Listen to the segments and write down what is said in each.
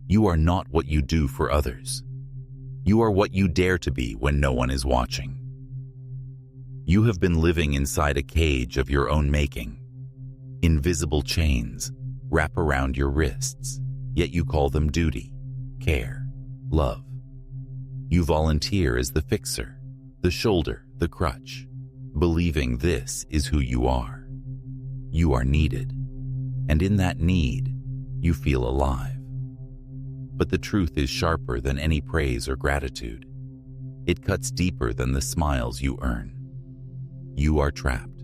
You are not what you do for others. You are what you dare to be when no one is watching. You have been living inside a cage of your own making. Invisible chains wrap around your wrists, yet you call them duty, care, love. You volunteer as the fixer, the shoulder, the crutch, believing this is who you are. You are needed, and in that need, you feel alive. But the truth is sharper than any praise or gratitude. It cuts deeper than the smiles you earn. You are trapped,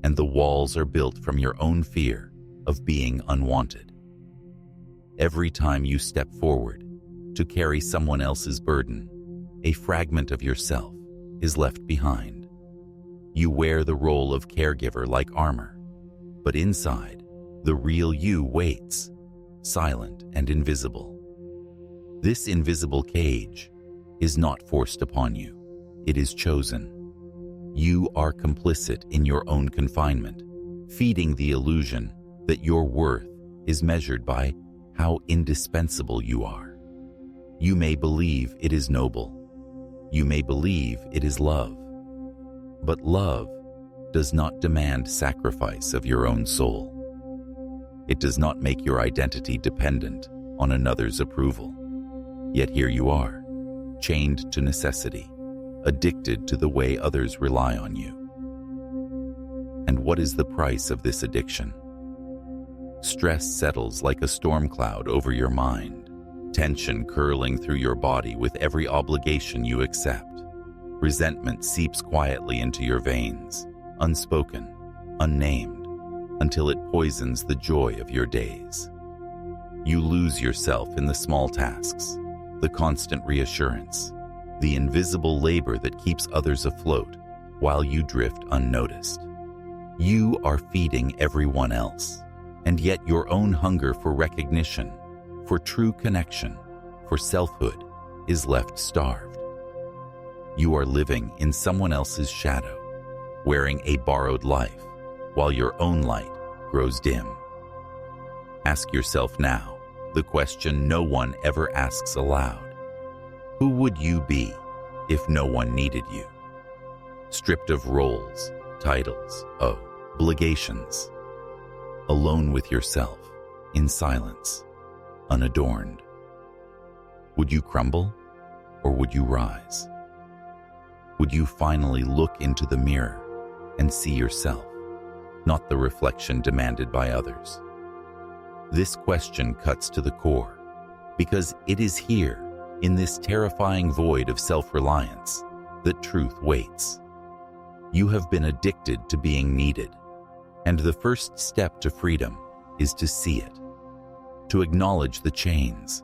and the walls are built from your own fear of being unwanted. Every time you step forward to carry someone else's burden, a fragment of yourself is left behind. You wear the role of caregiver like armor, but inside, the real you waits, silent and invisible. This invisible cage is not forced upon you. It is chosen. You are complicit in your own confinement, feeding the illusion that your worth is measured by how indispensable you are. You may believe it is noble. You may believe it is love. But love does not demand sacrifice of your own soul. It does not make your identity dependent on another's approval. Yet here you are, chained to necessity, addicted to the way others rely on you. And what is the price of this addiction? Stress settles like a storm cloud over your mind, tension curling through your body with every obligation you accept. Resentment seeps quietly into your veins, unspoken, unnamed, until it poisons the joy of your days. You lose yourself in the small tasks, the constant reassurance, the invisible labor that keeps others afloat while you drift unnoticed. You are feeding everyone else, and yet your own hunger for recognition, for true connection, for selfhood is left starved. You are living in someone else's shadow, wearing a borrowed life, while your own light grows dim. Ask yourself now the question no one ever asks aloud. Who would you be if no one needed you? Stripped of roles, titles, obligations. Alone with yourself, in silence, unadorned. Would you crumble, or would you rise? Would you finally look into the mirror and see yourself, not the reflection demanded by others? This question cuts to the core, because it is here, in this terrifying void of self-reliance, that truth waits. You have been addicted to being needed, and the first step to freedom is to see it, to acknowledge the chains,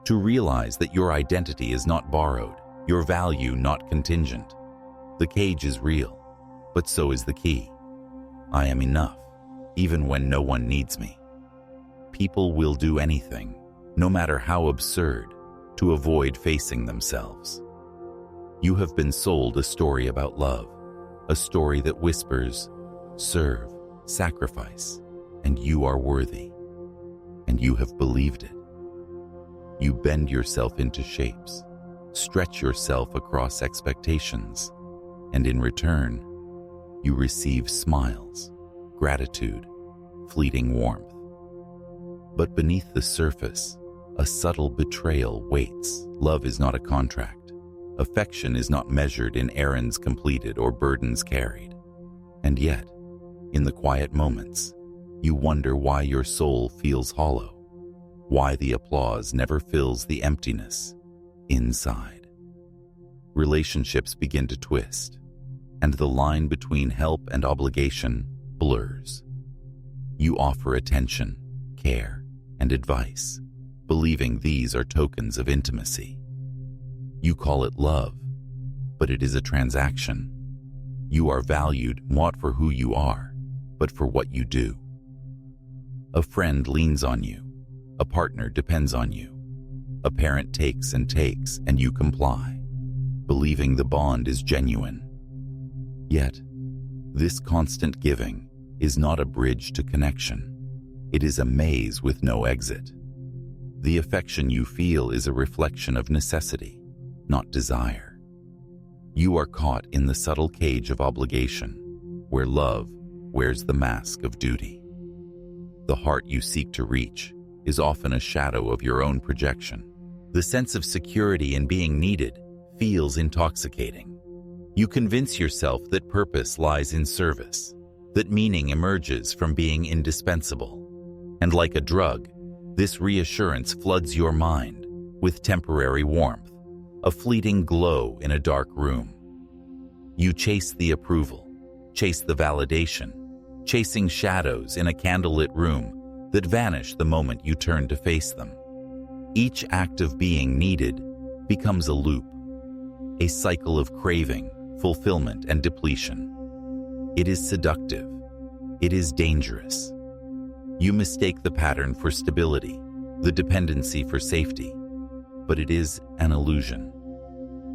to realize that your identity is not borrowed, your value not contingent. The cage is real, but so is the key. I am enough, even when no one needs me. People will do anything, no matter how absurd, to avoid facing themselves. You have been sold a story about love, a story that whispers, serve, sacrifice, and you are worthy. And you have believed it. You bend yourself into shapes, stretch yourself across expectations, and in return, you receive smiles, gratitude, fleeting warmth. But beneath the surface, a subtle betrayal waits. Love is not a contract. Affection is not measured in errands completed or burdens carried. And yet, in the quiet moments, you wonder why your soul feels hollow, why the applause never fills the emptiness inside. Relationships begin to twist, and the line between help and obligation blurs. You offer attention, care, and advice, believing these are tokens of intimacy. You call it love, but it is a transaction. You are valued not for who you are, but for what you do. A friend leans on you. A partner depends on you. A parent takes and you comply, believing the bond is genuine. Yet, this constant giving is not a bridge to connection. It is a maze with no exit. The affection you feel is a reflection of necessity, not desire. You are caught in the subtle cage of obligation, where love wears the mask of duty. The heart you seek to reach is often a shadow of your own projection. The sense of security in being needed feels intoxicating. You convince yourself that purpose lies in service, that meaning emerges from being indispensable. And like a drug, this reassurance floods your mind with temporary warmth, a fleeting glow in a dark room. You chase the approval, chase the validation, chasing shadows in a candlelit room that vanish the moment you turn to face them. Each act of being needed becomes a loop, a cycle of craving, fulfillment, and depletion. It is seductive. It is dangerous. You mistake the pattern for stability, the dependency for safety, but it is an illusion,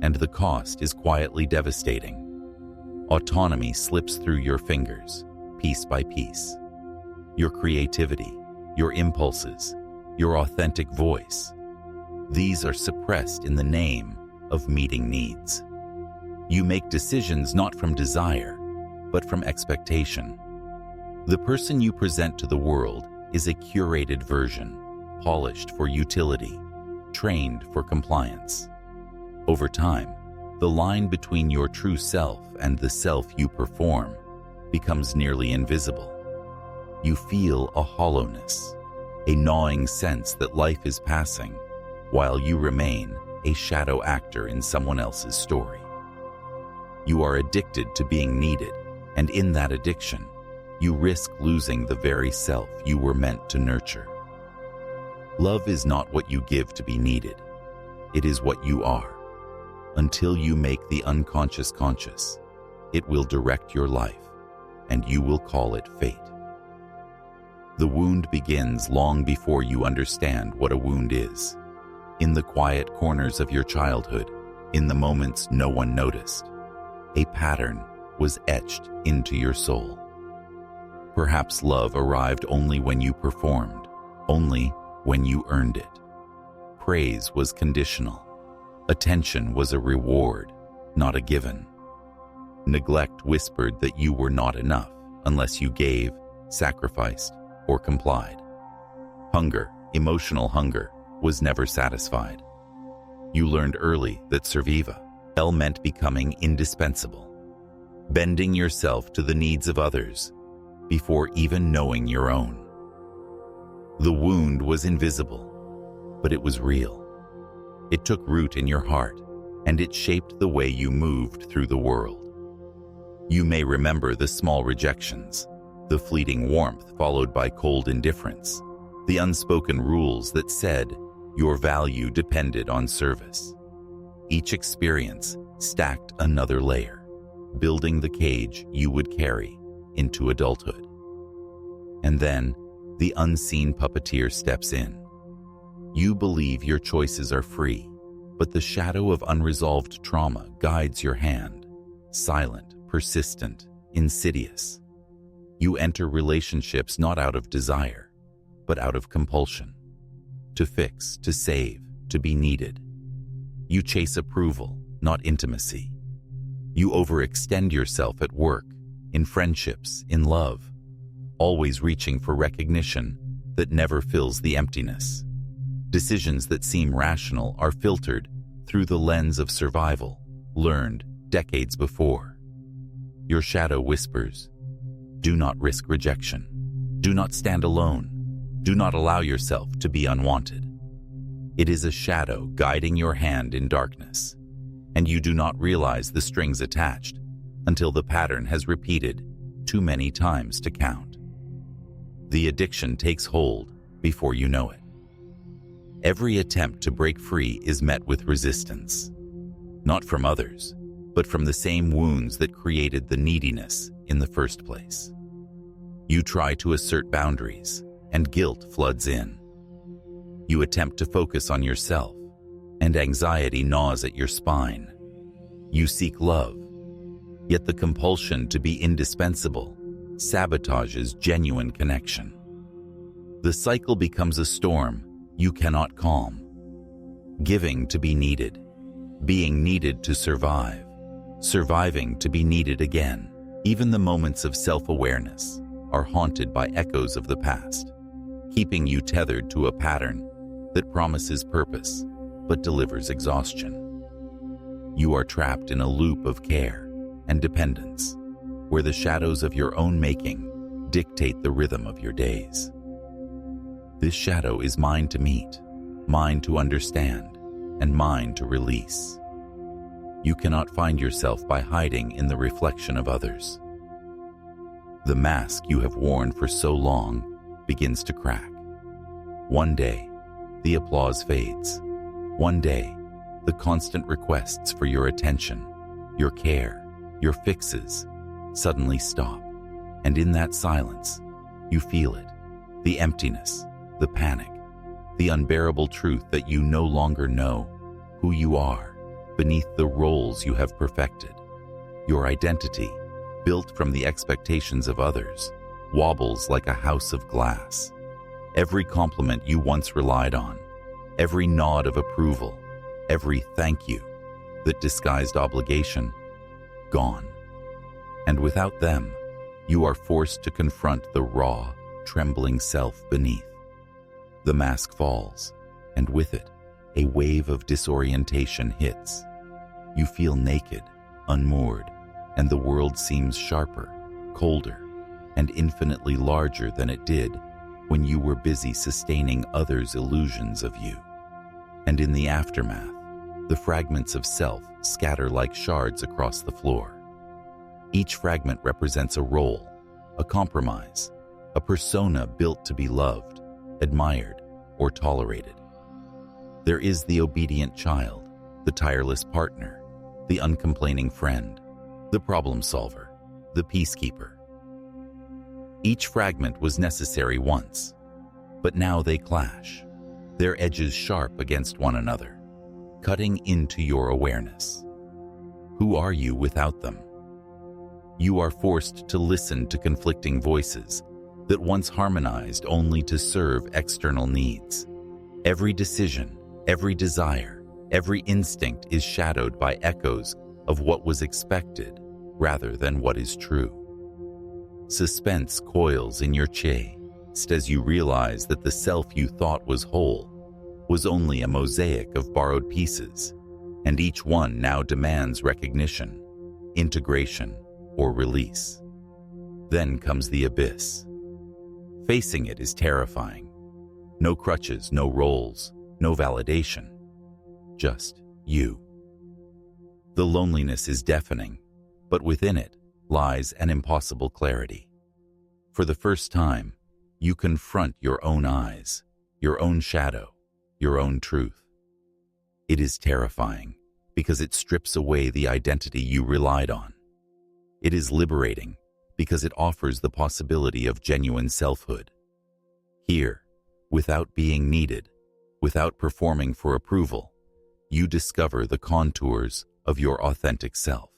and the cost is quietly devastating. Autonomy slips through your fingers, piece by piece. Your creativity, your impulses, your authentic voice, these are suppressed in the name of meeting needs. You make decisions not from desire, but from expectation. The person you present to the world is a curated version, polished for utility, trained for compliance. Over time, the line between your true self and the self you perform becomes nearly invisible. You feel a hollowness, a gnawing sense that life is passing, while you remain a shadow actor in someone else's story. You are addicted to being needed, and in that addiction, you risk losing the very self you were meant to nurture. Love is not what you give to be needed. It is what you are. Until you make the unconscious conscious, it will direct your life, and you will call it fate. The wound begins long before you understand what a wound is. In the quiet corners of your childhood, in the moments no one noticed, a pattern was etched into your soul. Perhaps love arrived only when you performed, only when you earned it. Praise was conditional. Attention was a reward, not a given. Neglect whispered that you were not enough unless you gave, sacrificed, or complied. Hunger, emotional hunger, was never satisfied. You learned early that survival meant becoming indispensable, bending yourself to the needs of others before even knowing your own. The wound was invisible, but it was real. It took root in your heart, and it shaped the way you moved through the world. You may remember the small rejections, the fleeting warmth followed by cold indifference, the unspoken rules that said your value depended on service. Each experience stacked another layer, building the cage you would carry into adulthood. And then, the unseen puppeteer steps in. You believe your choices are free, but the shadow of unresolved trauma guides your hand, silent, persistent, insidious. You enter relationships not out of desire, but out of compulsion. To fix, to save, to be needed. You chase approval, not intimacy. You overextend yourself at work, in friendships, in love, always reaching for recognition that never fills the emptiness. Decisions that seem rational are filtered through the lens of survival, learned decades before. Your shadow whispers, do not risk rejection. Do not stand alone. Do not allow yourself to be unwanted. It is a shadow guiding your hand in darkness, and you do not realize the strings attached until the pattern has repeated too many times to count. The addiction takes hold before you know it. Every attempt to break free is met with resistance, not from others, but from the same wounds that created the neediness in the first place. You try to assert boundaries, and guilt floods in. You attempt to focus on yourself, and anxiety gnaws at your spine. You seek love, yet the compulsion to be indispensable sabotages genuine connection. The cycle becomes a storm You cannot calm. Giving to be needed, being needed to survive, surviving to be needed again. Even the moments of self-awareness are haunted by echoes of the past, keeping you tethered to a pattern that promises purpose but delivers exhaustion. You are trapped in a loop of care and dependence, where the shadows of your own making dictate the rhythm of your days. This shadow is mine to meet, mine to understand, and mine to release. You cannot find yourself by hiding in the reflection of others. The mask you have worn for so long begins to crack. One day, the applause fades. One day, the constant requests for your attention, your care, your fixes suddenly stop. And in that silence, you feel it, the emptiness, the panic, the unbearable truth that you no longer know who you are beneath the roles you have perfected. Your identity, built from the expectations of others, wobbles like a house of glass. Every compliment you once relied on, every nod of approval, every thank you that disguised obligation, gone. And without them, you are forced to confront the raw, trembling self beneath. The mask falls, and with it, a wave of disorientation hits. You feel naked, unmoored, and the world seems sharper, colder, and infinitely larger than it did when you were busy sustaining others' illusions of you. And in the aftermath, the fragments of self scatter like shards across the floor. Each fragment represents a role, a compromise, a persona built to be loved, admired, or tolerated. There is the obedient child, the tireless partner, the uncomplaining friend, the problem solver, the peacekeeper. Each fragment was necessary once, but now they clash, their edges sharp against one another, cutting into your awareness. Who are you without them? You are forced to listen to conflicting voices that once harmonized only to serve external needs. Every decision, every desire, every instinct is shadowed by echoes of what was expected rather than what is true. Suspense coils in your chest as you realize that the self you thought was whole was only a mosaic of borrowed pieces, and each one now demands recognition, integration, or release. Then comes the abyss. Facing it is terrifying. No crutches, no roles, no validation. Just you. The loneliness is deafening, but within it lies an impossible clarity. For the first time, you confront your own eyes, your own shadow, your own truth. It is terrifying because it strips away the identity you relied on. It is liberating because it offers the possibility of genuine selfhood. Here, without being needed, without performing for approval, you discover the contours of your authentic self.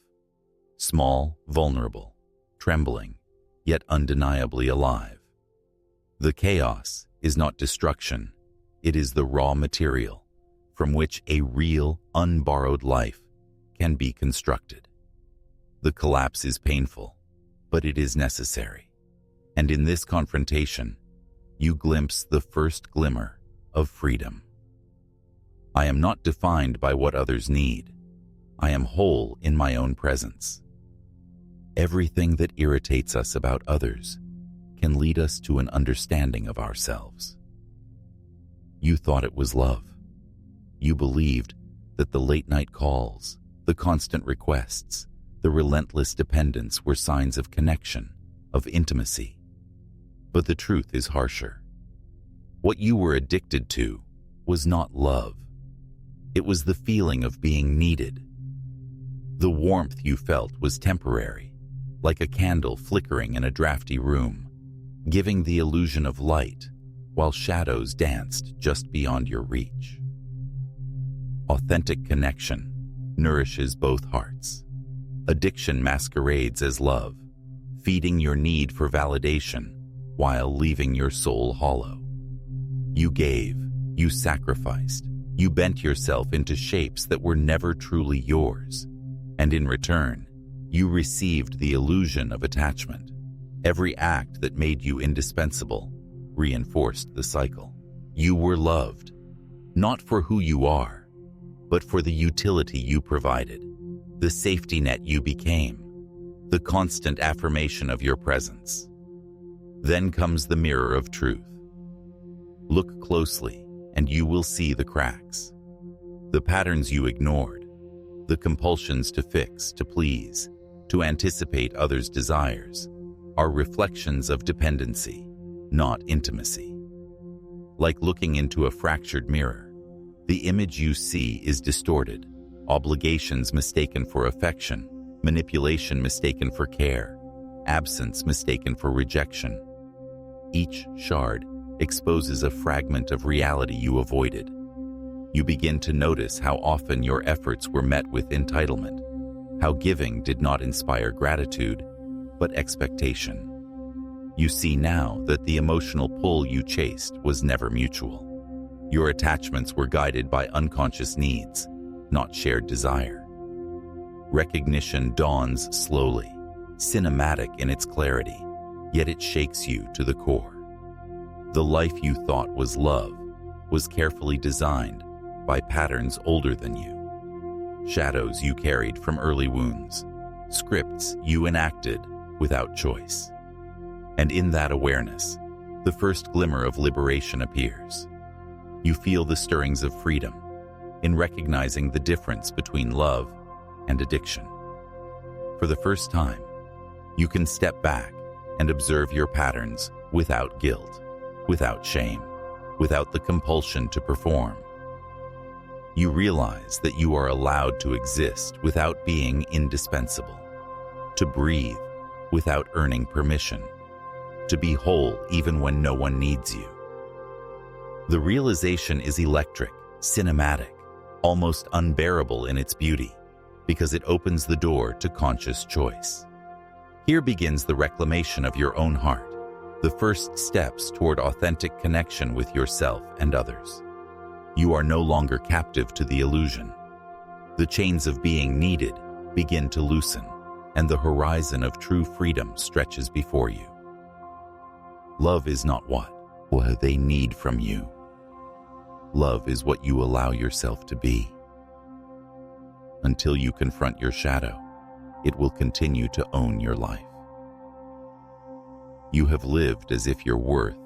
Small, vulnerable, trembling, yet undeniably alive. The chaos is not destruction, it is the raw material from which a real, unborrowed life can be constructed. The collapse is painful, but it is necessary. And in this confrontation, you glimpse the first glimmer of freedom. I am not defined by what others need. I am whole in my own presence. Everything that irritates us about others can lead us to an understanding of ourselves. You thought it was love. You believed that the late-night calls, the constant requests, the relentless dependence were signs of connection, of intimacy. But the truth is harsher. What you were addicted to was not love. It was the feeling of being needed. The warmth you felt was temporary, like a candle flickering in a drafty room, giving the illusion of light while shadows danced just beyond your reach. Authentic connection nourishes both hearts. Addiction masquerades as love, feeding your need for validation while leaving your soul hollow. You gave, You sacrificed. You bent yourself into shapes that were never truly yours. And in return, you received the illusion of attachment. Every act that made you indispensable reinforced the cycle. You were loved, not for who you are, but for the utility you provided, the safety net you became, the constant affirmation of your presence. Then comes the mirror of truth. Look closely, and you will see the cracks. The patterns you ignored, the compulsions to fix, to please, to anticipate others' desires, are reflections of dependency, not intimacy. Like looking into a fractured mirror, the image you see is distorted, obligations mistaken for affection, manipulation mistaken for care, absence mistaken for rejection. Each shard exposes a fragment of reality you avoided. You begin to notice how often your efforts were met with entitlement, how giving did not inspire gratitude, but expectation. You see now that the emotional pull you chased was never mutual. Your attachments were guided by unconscious needs, not shared desire. Recognition dawns slowly, cinematic in its clarity, yet it shakes you to the core. The life you thought was love was carefully designed by patterns older than you, shadows you carried from early wounds, scripts you enacted without choice. And in that awareness, the first glimmer of liberation appears. You feel the stirrings of freedom in recognizing the difference between love and addiction. For the first time, you can step back and observe your patterns without guilt, without shame, without the compulsion to perform. You realize that you are allowed to exist without being indispensable, to breathe without earning permission, to be whole even when no one needs you. The realization is electric, cinematic, almost unbearable in its beauty, because it opens the door to conscious choice. Here begins the reclamation of your own heart, the first steps toward authentic connection with yourself and others. You are no longer captive to the illusion. The chains of being needed begin to loosen, and the horizon of true freedom stretches before you. Love is not what they need from you. Love is what you allow yourself to be. Until you confront your shadow, it will continue to own your life. You have lived as if your worth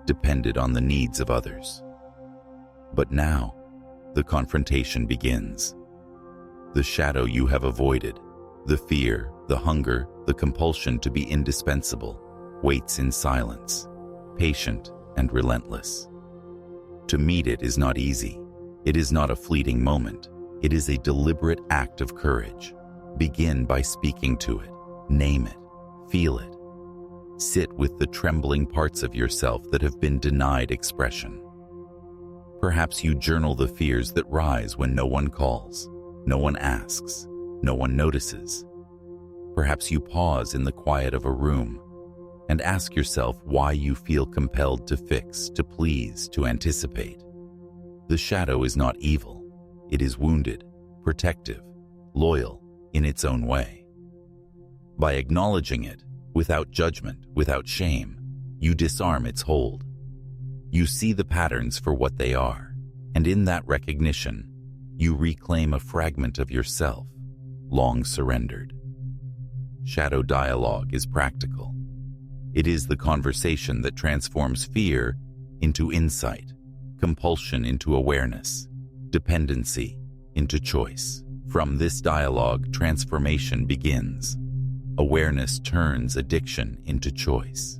depended on the needs of others. But now, the confrontation begins. The shadow you have avoided, the fear, the hunger, the compulsion to be indispensable, waits in silence, patient and relentless. To meet it is not easy. It is not a fleeting moment. It is a deliberate act of courage. Begin by speaking to it. Name it. Feel it. Sit with the trembling parts of yourself that have been denied expression. Perhaps you journal the fears that rise when no one calls, no one asks, no one notices. Perhaps you pause in the quiet of a room and ask yourself why you feel compelled to fix, to please, to anticipate. The shadow is not evil. It is wounded, protective, loyal in its own way. By acknowledging it, without judgment, without shame, you disarm its hold. You see the patterns for what they are, and in that recognition, you reclaim a fragment of yourself, long surrendered. Shadow dialogue is practical. It is the conversation that transforms fear into insight, compulsion into awareness, dependency into choice. From this dialogue, transformation begins. Awareness turns addiction into choice.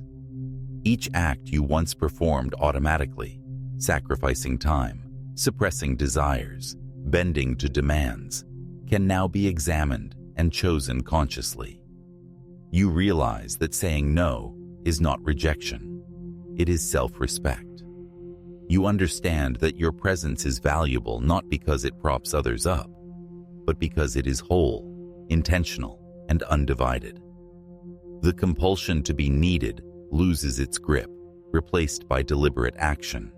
Each act you once performed automatically, sacrificing time, suppressing desires, bending to demands, can now be examined and chosen consciously. You realize that saying no is not rejection. It is self-respect. You understand that your presence is valuable not because it props others up, but because it is whole, intentional, and undivided. The compulsion to be needed loses its grip, replaced by deliberate action.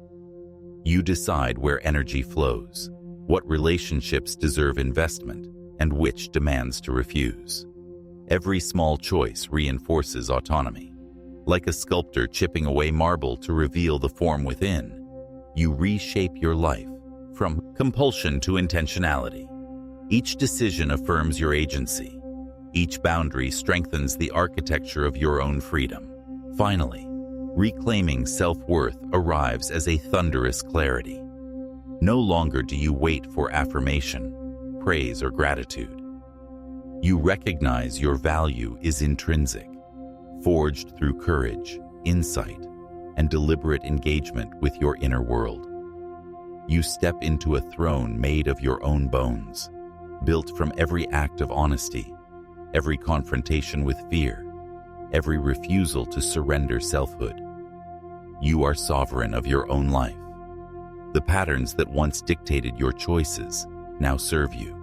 You decide where energy flows, what relationships deserve investment, and which demands to refuse. Every small choice reinforces autonomy. Like a sculptor chipping away marble to reveal the form within, you reshape your life from compulsion to intentionality. Each decision affirms your agency. Each boundary strengthens the architecture of your own freedom. Finally, reclaiming self-worth arrives as a thunderous clarity. No longer do you wait for affirmation, praise, or gratitude. You recognize your value is intrinsic, forged through courage, insight, and deliberate engagement with your inner world. You step into a throne made of your own bones, built from every act of honesty, every confrontation with fear, every refusal to surrender selfhood. You are sovereign of your own life. The patterns that once dictated your choices now serve you,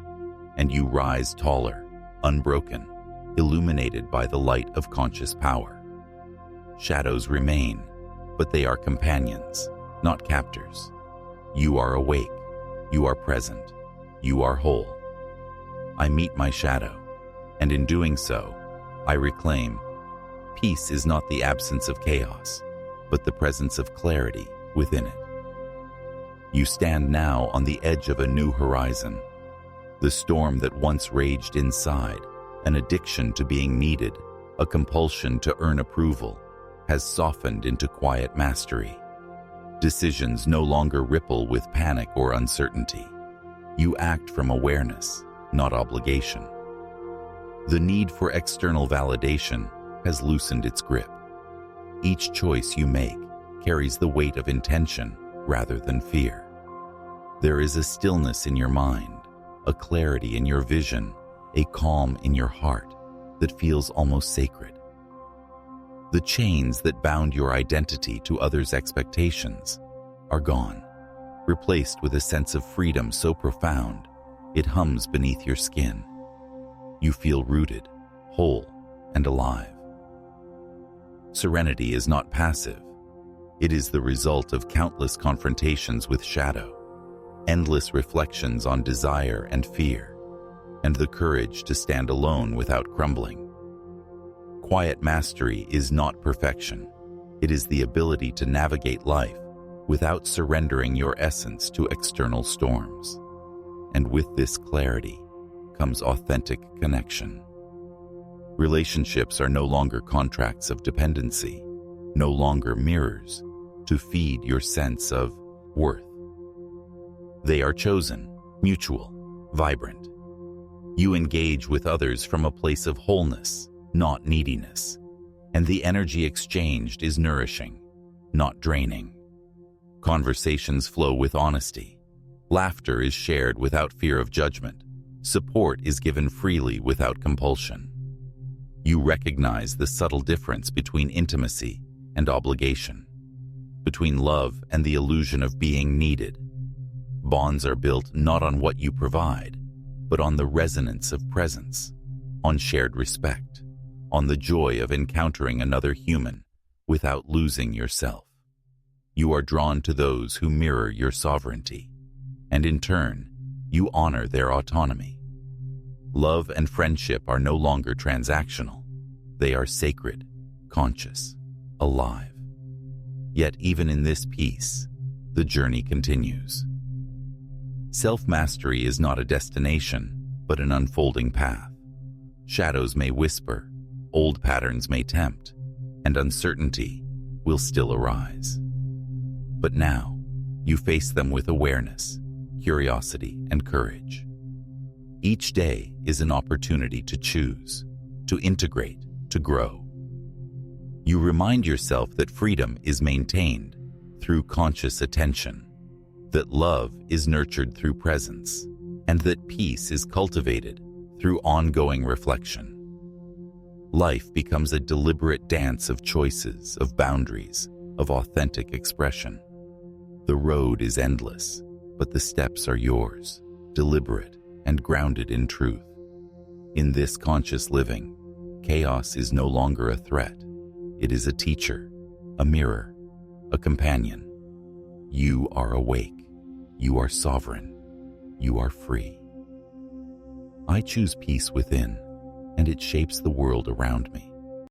and you rise taller, unbroken, illuminated by the light of conscious power. Shadows remain, but they are companions, not captors. You are awake, you are present, you are whole. I meet my shadow, and in doing so, I reclaim. Peace is not the absence of chaos, but the presence of clarity within it. You stand now on the edge of a new horizon. The storm that once raged inside, an addiction to being needed, a compulsion to earn approval, has softened into quiet mastery. Decisions no longer ripple with panic or uncertainty. You act from awareness, not obligation. The need for external validation has loosened its grip. Each choice you make carries the weight of intention rather than fear. There is a stillness in your mind, a clarity in your vision, a calm in your heart that feels almost sacred. The chains that bound your identity to others' expectations are gone, replaced with a sense of freedom so profound it hums beneath your skin. You feel rooted, whole, and alive. Serenity is not passive. It is the result of countless confrontations with shadow, endless reflections on desire and fear, and the courage to stand alone without crumbling. Quiet mastery is not perfection. It is the ability to navigate life without surrendering your essence to external storms. And with this clarity comes authentic connection. Relationships are no longer contracts of dependency, no longer mirrors to feed your sense of worth. They are chosen, mutual, vibrant. You engage with others from a place of wholeness, not neediness, and the energy exchanged is nourishing, not draining. Conversations flow with honesty. Laughter is shared without fear of judgment. Support is given freely without compulsion. You recognize the subtle difference between intimacy and obligation, between love and the illusion of being needed. Bonds are built not on what you provide, but on the resonance of presence, on shared respect, on the joy of encountering another human without losing yourself. You are drawn to those who mirror your sovereignty, and in turn, you honor their autonomy. Love and friendship are no longer transactional. They are sacred, conscious, alive. Yet even in this peace, the journey continues. Self-mastery is not a destination, but an unfolding path. Shadows may whisper, old patterns may tempt, and uncertainty will still arise. But now, you face them with awareness, curiosity, and courage. Each day is an opportunity to choose, to integrate, to grow. You remind yourself that freedom is maintained through conscious attention, that love is nurtured through presence, and that peace is cultivated through ongoing reflection. Life becomes a deliberate dance of choices, of boundaries, of authentic expression. The road is endless, but the steps are yours, deliberate and grounded in truth. In this conscious living, chaos is no longer a threat. It is a teacher, a mirror, a companion. You are awake. You are sovereign. You are free. I choose peace within, and it shapes the world around me.